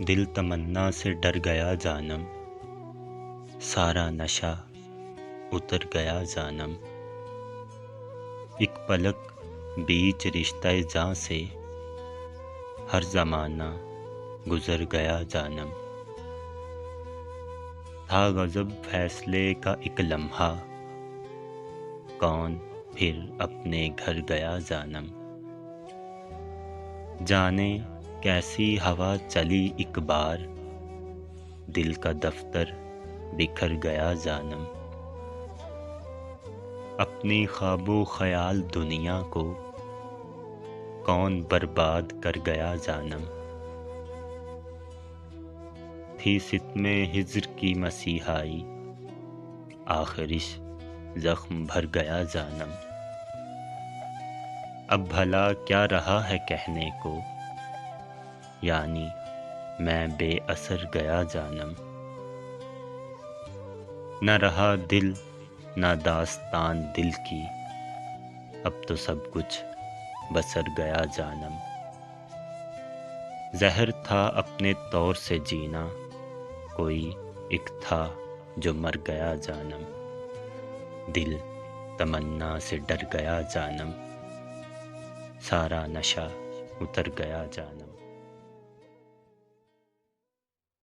دل تمنا سے ڈر گیا جانم، سارا نشہ اتر گیا جانم۔ ایک پلک بیچ رشتہ جاں سے ہر زمانہ گزر گیا جانم۔ تھا غضب فیصلے کا ایک لمحہ، کون پھر اپنے گھر گیا جانم۔ جانے کیسی ہوا چلی ایک بار، دل کا دفتر بکھر گیا جانم۔ اپنی خواب و خیال دنیا کو کون برباد کر گیا جانم۔ تھی ستم ہجر کی مسیحائی، آخرش زخم بھر گیا جانم۔ اب بھلا کیا رہا ہے کہنے کو، یعنی میں بے اثر گیا جانم۔ نہ رہا دل نہ داستان دل کی، اب تو سب کچھ بسر گیا جانم۔ زہر تھا اپنے طور سے جینا، کوئی ایک تھا جو مر گیا جانم۔ دل تمنا سے ڈر گیا جانم، سارا نشہ اتر گیا جانم۔